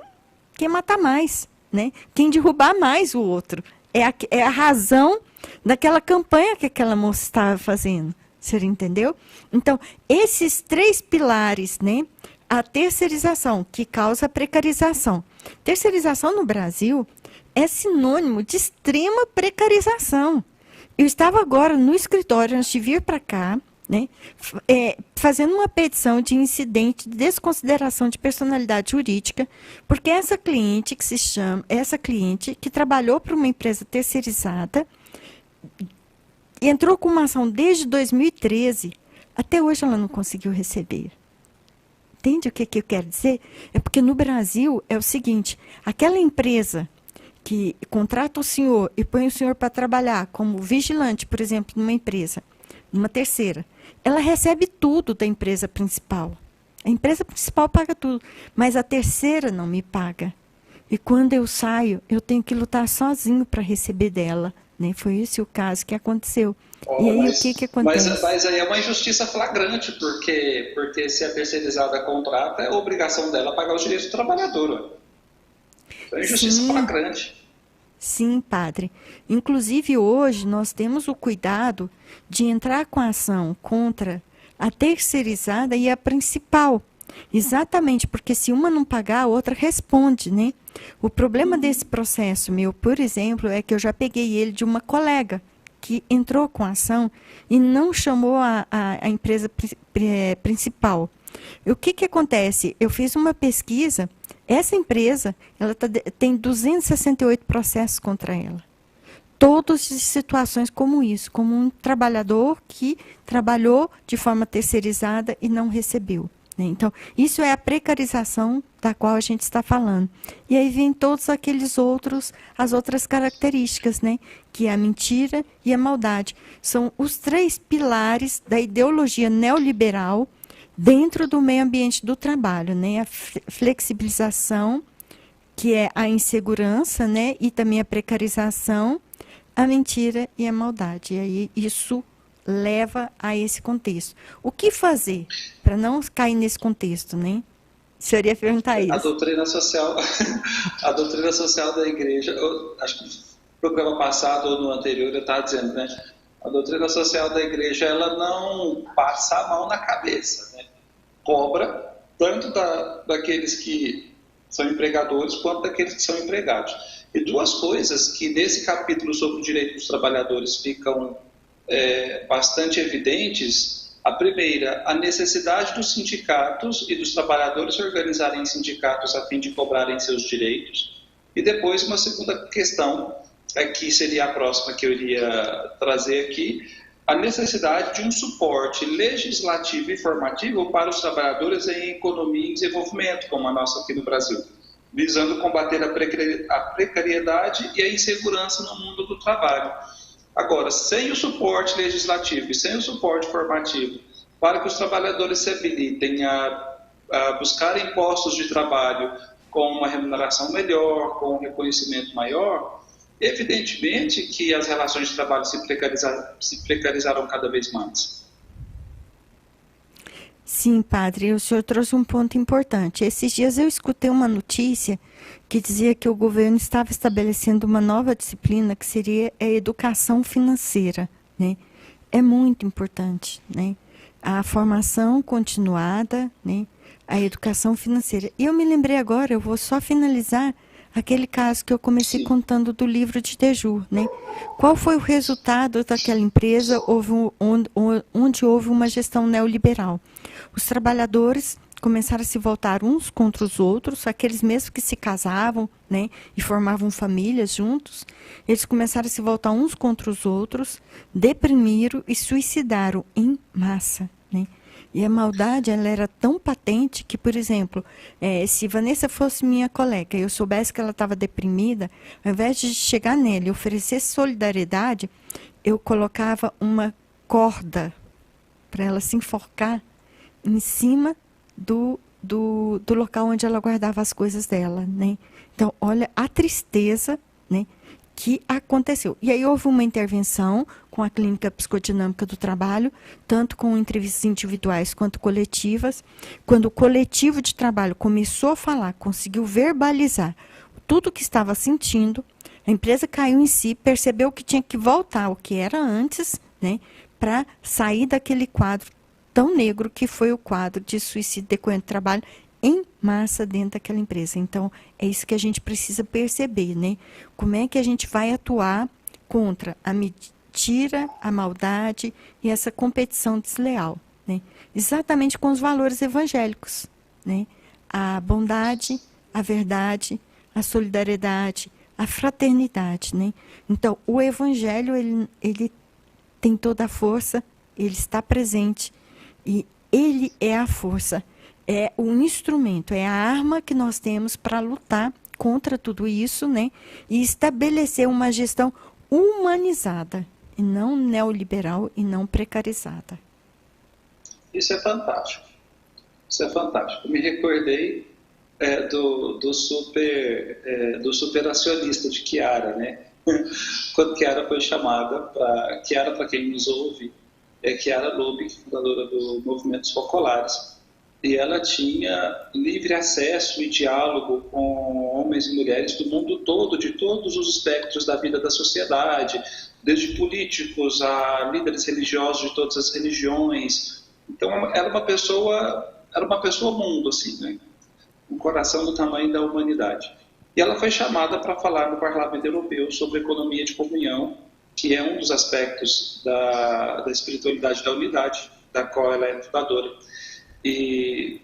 matar mais, né? Quem derrubar mais o outro. É a razão daquela campanha que aquela moça estava fazendo. Você entendeu? Então, esses 3 pilares, né? A terceirização, que causa a precarização. Terceirização no Brasil é sinônimo de extrema precarização. Eu estava agora no escritório, antes de vir para cá, né, fazendo uma petição de incidente de desconsideração de personalidade jurídica, porque essa cliente que trabalhou para uma empresa terceirizada, entrou com uma ação desde 2013, até hoje ela não conseguiu receber. Entende o que eu quero dizer? É porque no Brasil é o seguinte, aquela empresa que contrata o senhor e põe o senhor para trabalhar como vigilante, por exemplo, numa empresa, numa terceira, ela recebe tudo da empresa principal. A empresa principal paga tudo, mas a terceira não me paga. E quando eu saio, eu tenho que lutar sozinho para receber dela. Né? Foi esse o caso que aconteceu. E aí, o que acontece? Mas aí é uma injustiça flagrante, porque se a terceirizada contrata, é a obrigação dela pagar os direitos do trabalhador. É uma injustiça flagrante. Sim, padre. Inclusive, hoje, nós temos o cuidado de entrar com a ação contra a terceirizada e a principal. Exatamente, porque se uma não pagar, a outra responde, né? O problema desse processo meu, por exemplo, é que eu já peguei ele de uma colega que entrou com a ação e não chamou a empresa principal. O que acontece? Eu fiz uma pesquisa, essa empresa tem 268 processos contra ela. Todas as situações como isso, como um trabalhador que trabalhou de forma terceirizada e não recebeu. Então, isso é a precarização da qual a gente está falando. E aí vem todos as outras características, né? Que é a mentira e a maldade. São os 3 pilares da ideologia neoliberal dentro do meio ambiente do trabalho, né? A flexibilização, que é a insegurança, né? E também a precarização, a mentira e a maldade. E aí isso leva a esse contexto. O que fazer para não cair nesse contexto, né? O senhor ia perguntar isso. A doutrina social da igreja, acho que no programa passado ou no anterior eu estava dizendo, né? A doutrina social da igreja, ela não passa a mão na cabeça, né? Cobra tanto daqueles que são empregadores quanto daqueles que são empregados. E 2 coisas que nesse capítulo sobre o direito dos trabalhadores ficam bastante evidentes. A primeira, a necessidade dos sindicatos e dos trabalhadores se organizarem em sindicatos a fim de cobrarem seus direitos. E depois uma segunda questão, que seria a próxima que eu iria trazer aqui, a necessidade de um suporte legislativo e formativo para os trabalhadores em economia e desenvolvimento, como a nossa aqui no Brasil, visando combater a precariedade e a insegurança no mundo do trabalho. Agora, sem o suporte legislativo e sem o suporte formativo para que os trabalhadores se habilitem a buscarem postos de trabalho com uma remuneração melhor, com um reconhecimento maior, evidentemente que as relações de trabalho se precarizarão cada vez mais. Sim, padre, o senhor trouxe um ponto importante. Esses dias eu escutei uma notícia que dizia que o governo estava estabelecendo uma nova disciplina que seria a educação financeira, né? É muito importante, né? A formação continuada, né? A educação financeira. E eu me lembrei agora, eu vou só finalizar aquele caso que eu comecei contando do livro de Deju, né? Qual foi o resultado daquela empresa onde houve uma gestão neoliberal? Os trabalhadores começaram a se voltar uns contra os outros, aqueles mesmos que se casavam, né, e formavam famílias juntos, eles começaram a se voltar uns contra os outros, deprimiram e suicidaram em massa, né? E a maldade, ela era tão patente que, por exemplo, se Vanessa fosse minha colega e eu soubesse que ela estava deprimida, ao invés de chegar nela e oferecer solidariedade, eu colocava uma corda para ela se enforcar em cima do local onde ela guardava as coisas dela, né? Então, olha a tristeza, né, que aconteceu. E aí houve uma intervenção com a Clínica Psicodinâmica do Trabalho, tanto com entrevistas individuais quanto coletivas. Quando o coletivo de trabalho começou a falar, conseguiu verbalizar tudo o que estava sentindo, a empresa caiu em si, percebeu que tinha que voltar ao que era antes, né, para sair daquele quadro tão negro que foi o quadro de suicídio decorrente do trabalho em massa dentro daquela empresa. Então, é isso que a gente precisa perceber, né? Como é que a gente vai atuar contra a mentira, a maldade e essa competição desleal, né? Exatamente com os valores evangélicos, né? A bondade, a verdade, a solidariedade, a fraternidade, né? Então, o evangelho, ele tem toda a força, ele está presente e ele é a força. É o instrumento, é a arma que nós temos para lutar contra tudo isso, né? E estabelecer uma gestão humanizada, e não neoliberal e não precarizada. Isso é fantástico. Isso é fantástico. Me recordei do superacionista de Chiara, né? Quando Chiara foi chamada para... Chiara, para quem nos ouve, é Chiara Lubich, fundadora do Movimentos Focolares. E ela tinha livre acesso e diálogo com homens e mulheres do mundo todo, de todos os espectros da vida da sociedade, desde políticos a líderes religiosos de todas as religiões. Então, era uma pessoa mundo, assim, né? Um coração do tamanho da humanidade. E ela foi chamada para falar no Parlamento Europeu sobre economia de comunhão, que é um dos aspectos da espiritualidade da unidade, da qual ela é fundadora. E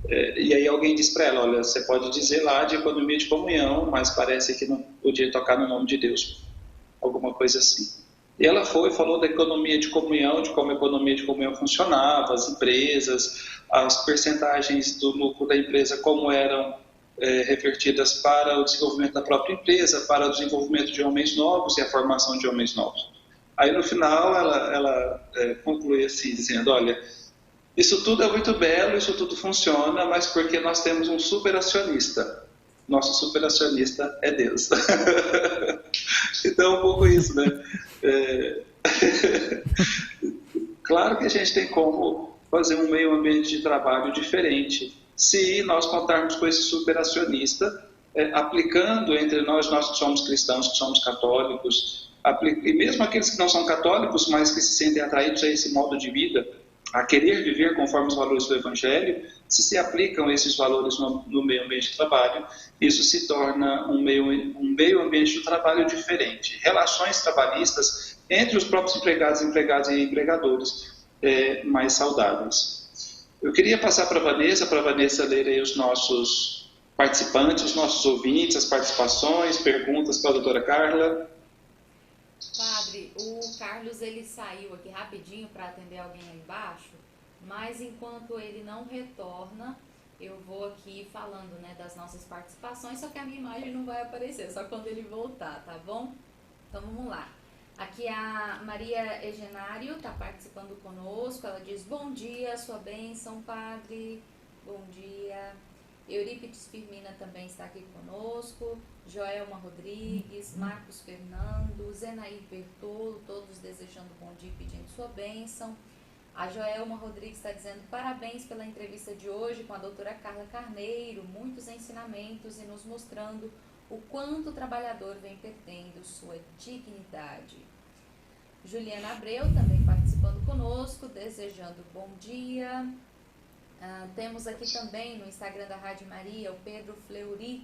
aí alguém disse para ela, olha, você pode dizer lá de economia de comunhão, mas parece que não podia tocar no nome de Deus, alguma coisa assim. E ela falou da economia de comunhão, de como a economia de comunhão funcionava, as empresas, as percentagens do lucro da empresa, como eram revertidas para o desenvolvimento da própria empresa, para o desenvolvimento de homens novos e a formação de homens novos. Aí no final ela conclui assim, dizendo, olha, isso tudo é muito belo, isso tudo funciona, mas porque nós temos um superacionista. Nosso superacionista é Deus. Então é um pouco isso, né? Claro que a gente tem como fazer um meio ambiente de trabalho diferente, se nós contarmos com esse superacionista, aplicando entre nós que somos cristãos, que somos católicos, e mesmo aqueles que não são católicos, mas que se sentem atraídos a esse modo de vida, a querer viver conforme os valores do Evangelho, se aplicam esses valores no meio ambiente de trabalho, isso se torna um meio ambiente de trabalho diferente. Relações trabalhistas entre os próprios empregados e empregadores mais saudáveis. Eu queria passar para a Vanessa ler aí os nossos participantes, os nossos ouvintes, as participações, perguntas para a doutora Carla. Padre, Padre, o Carlos ele saiu aqui rapidinho para atender alguém aí embaixo, mas enquanto ele não retorna, eu vou aqui falando, né, das nossas participações, só que a minha imagem não vai aparecer, só quando ele voltar, tá bom? Então vamos lá. Aqui a Maria Egenário está participando conosco, ela diz: bom dia, sua bênção, Padre, bom dia. Eurípides Firmina também está aqui conosco, Joelma Rodrigues, Marcos Fernando, Zenair Bertolo, todos desejando bom dia e pedindo sua bênção. A Joelma Rodrigues está dizendo: parabéns pela entrevista de hoje com a doutora Carla Carneiro, muitos ensinamentos e nos mostrando o quanto o trabalhador vem perdendo sua dignidade. Juliana Abreu também participando conosco, desejando bom dia. Temos aqui também no Instagram da Rádio Maria o Pedro Fleury,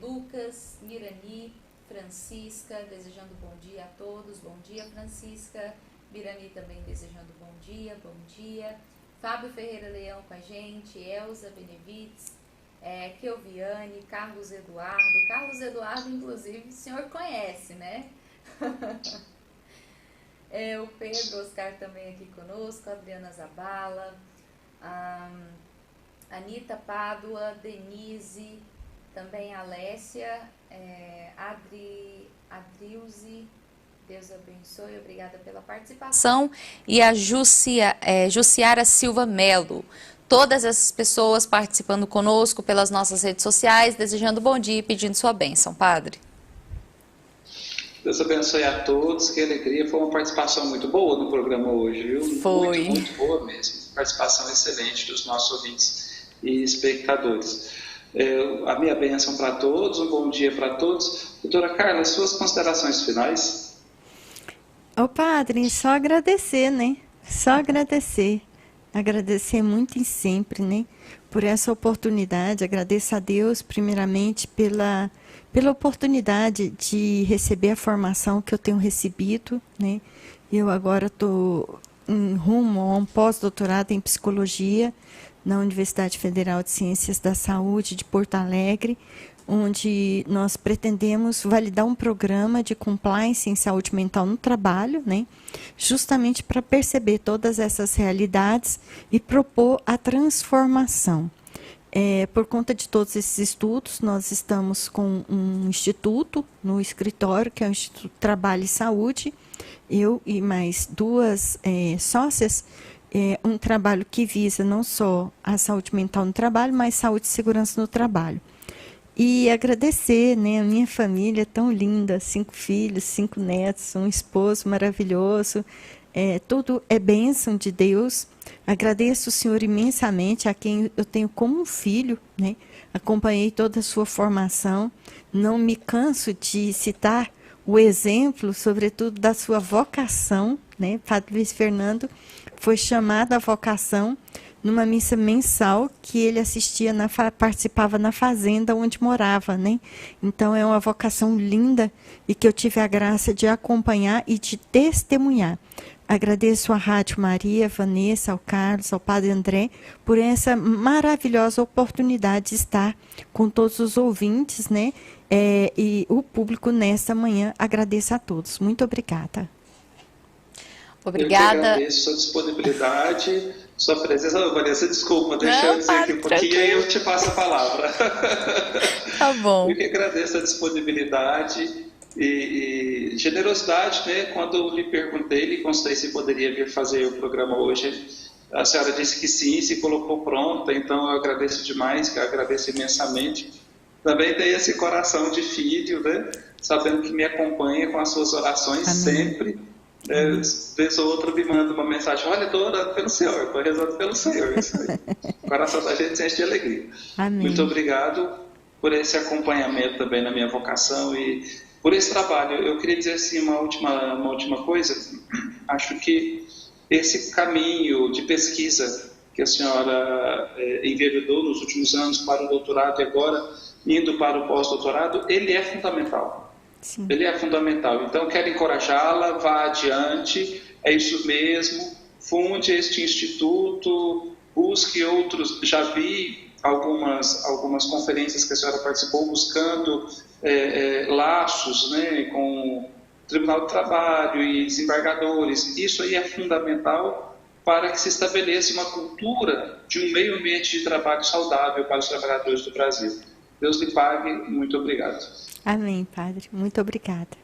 Lucas, Mirani, Francisca, desejando bom dia a todos. Bom dia, Francisca. Mirani também desejando bom dia. Fábio Ferreira Leão com a gente, Elza Benevides, Kelviane, Carlos Eduardo, inclusive, o senhor conhece, né? O Pedro Oscar também aqui conosco, Adriana Zabala, Anita Pádua, Denise, também Alessia, Adrilze, Deus abençoe, obrigada pela participação. E a Jussiara Silva Melo. Todas essas pessoas participando conosco pelas nossas redes sociais, desejando bom dia e pedindo sua bênção, Padre. Deus abençoe a todos, que alegria. Foi uma participação muito boa no programa hoje, viu? Foi. Muito boa mesmo. Participação excelente dos nossos ouvintes e espectadores. A minha bênção para todos, um bom dia para todos. Doutora Carla, suas considerações finais? Ô Padre, só agradecer, né? Só agradecer. Agradecer muito e sempre, né? Por essa oportunidade. Agradeço a Deus, primeiramente, pela oportunidade de receber a formação que eu tenho recebido, né? Eu agora estou em rumo a um pós-doutorado em psicologia na Universidade Federal de Ciências da Saúde de Porto Alegre, onde nós pretendemos validar um programa de compliance em saúde mental no trabalho, né? Justamente para perceber todas essas realidades e propor a transformação. Por conta de todos esses estudos, nós estamos com um instituto no escritório, que é o Instituto Trabalho e Saúde, eu e mais duas sócias, um trabalho que visa não só a saúde mental no trabalho, mas saúde e segurança no trabalho. E agradecer, né, a minha família tão linda, 5 filhos, 5 netos, um esposo maravilhoso, tudo é bênção de Deus. Agradeço o Senhor imensamente, a quem eu tenho como um filho, né? Acompanhei toda a sua formação, não me canso de citar o exemplo, sobretudo, da sua vocação, né? Padre Luiz Fernando foi chamado à vocação numa missa mensal que ele assistia, participava na fazenda onde morava, né? Então é uma vocação linda e que eu tive a graça de acompanhar e de testemunhar. Agradeço à Rádio Maria, Vanessa, ao Carlos, ao Padre André, por essa maravilhosa oportunidade de estar com todos os ouvintes, né? E o público nesta manhã. Agradeço a todos. Muito obrigada. Obrigada. Eu que agradeço a sua disponibilidade, sua presença. Vanessa, desculpa, deixa eu dizer aqui um pouquinho e eu te passo a palavra. Tá bom. Eu que agradeço a disponibilidade e generosidade, né? Quando eu lhe perguntei, lhe constei se poderia vir fazer o programa hoje, a senhora disse que sim, se colocou pronta, então eu agradeço demais, que eu agradeço imensamente. Também tem esse coração de filho, né? Sabendo que me acompanha com as suas orações. Amém. Sempre. Vez ou outra me manda uma mensagem: olha, estou orando pelo Senhor, estou rezando pelo Senhor. Isso aí. O coração da gente se enche de alegria. Amém. Muito obrigado por esse acompanhamento também na minha vocação e por esse trabalho. Eu queria dizer assim uma última coisa. Acho que esse caminho de pesquisa que a senhora enveredou nos últimos anos para o doutorado e agora indo para o pós-doutorado, ele é fundamental. Sim. Ele é fundamental. Então, quero encorajá-la, vá adiante, é isso mesmo, funde este instituto, busque outros. Já vi algumas conferências que a senhora participou buscando laços, né, com Tribunal do Trabalho e desembargadores. Isso aí é fundamental para que se estabeleça uma cultura de um meio ambiente de trabalho saudável para os trabalhadores do Brasil. Deus lhe pague. Muito obrigado. Amém, Padre. Muito obrigada.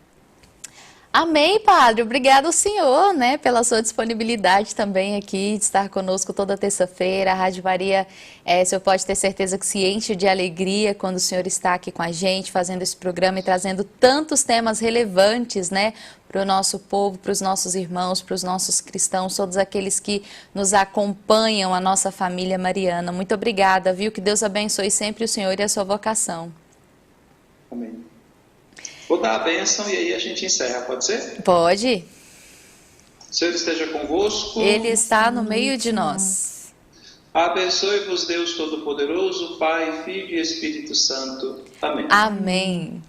Amém, Padre. Obrigado ao senhor, né, pela sua disponibilidade também aqui de estar conosco toda terça-feira. A Rádio Maria, o senhor pode ter certeza que se enche de alegria quando o senhor está aqui com a gente, fazendo esse programa e trazendo tantos temas relevantes, né, para o nosso povo, para os nossos irmãos, para os nossos cristãos, todos aqueles que nos acompanham, a nossa família mariana. Muito obrigada, viu? Que Deus abençoe sempre o senhor e a sua vocação. Amém. Vou dar a bênção e aí a gente encerra, pode ser? Pode. O Senhor esteja convosco. Ele está no meio de nós. Abençoe-vos Deus Todo-Poderoso, Pai, Filho e Espírito Santo. Amém. Amém.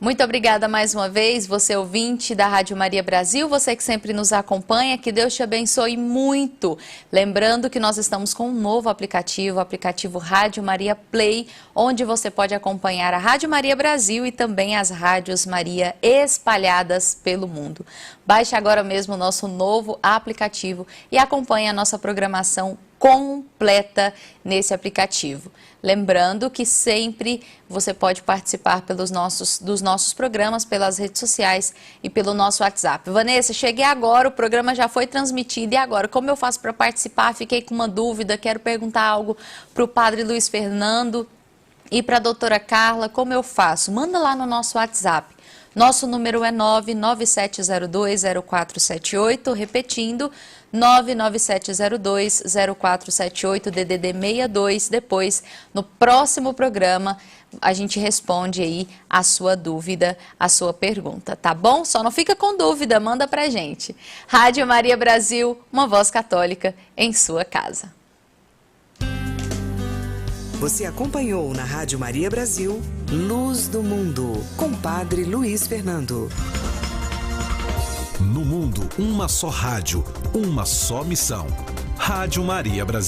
Muito obrigada mais uma vez, você ouvinte da Rádio Maria Brasil, você que sempre nos acompanha, que Deus te abençoe muito. Lembrando que nós estamos com um novo aplicativo, o aplicativo Rádio Maria Play, onde você pode acompanhar a Rádio Maria Brasil e também as Rádios Maria espalhadas pelo mundo. Baixe agora mesmo o nosso novo aplicativo e acompanhe a nossa programação completa nesse aplicativo. Lembrando que sempre você pode participar dos nossos programas pelas redes sociais e pelo nosso WhatsApp. Vanessa, cheguei agora, o programa já foi transmitido e agora, como eu faço para participar? Fiquei com uma dúvida, quero perguntar algo para o Padre Luiz Fernando e para a doutora Carla, como eu faço? Manda lá no nosso WhatsApp. Nosso número é 997020478, repetindo, 997020478, DDD 62. Depois, no próximo programa, a gente responde aí a sua dúvida, a sua pergunta, tá bom? Só não fica com dúvida, manda pra gente. Rádio Maria Brasil, uma voz católica em sua casa. Você acompanhou na Rádio Maria Brasil, Luz do Mundo, com Padre Luiz Fernando. No mundo, uma só rádio, uma só missão. Rádio Maria Brasil.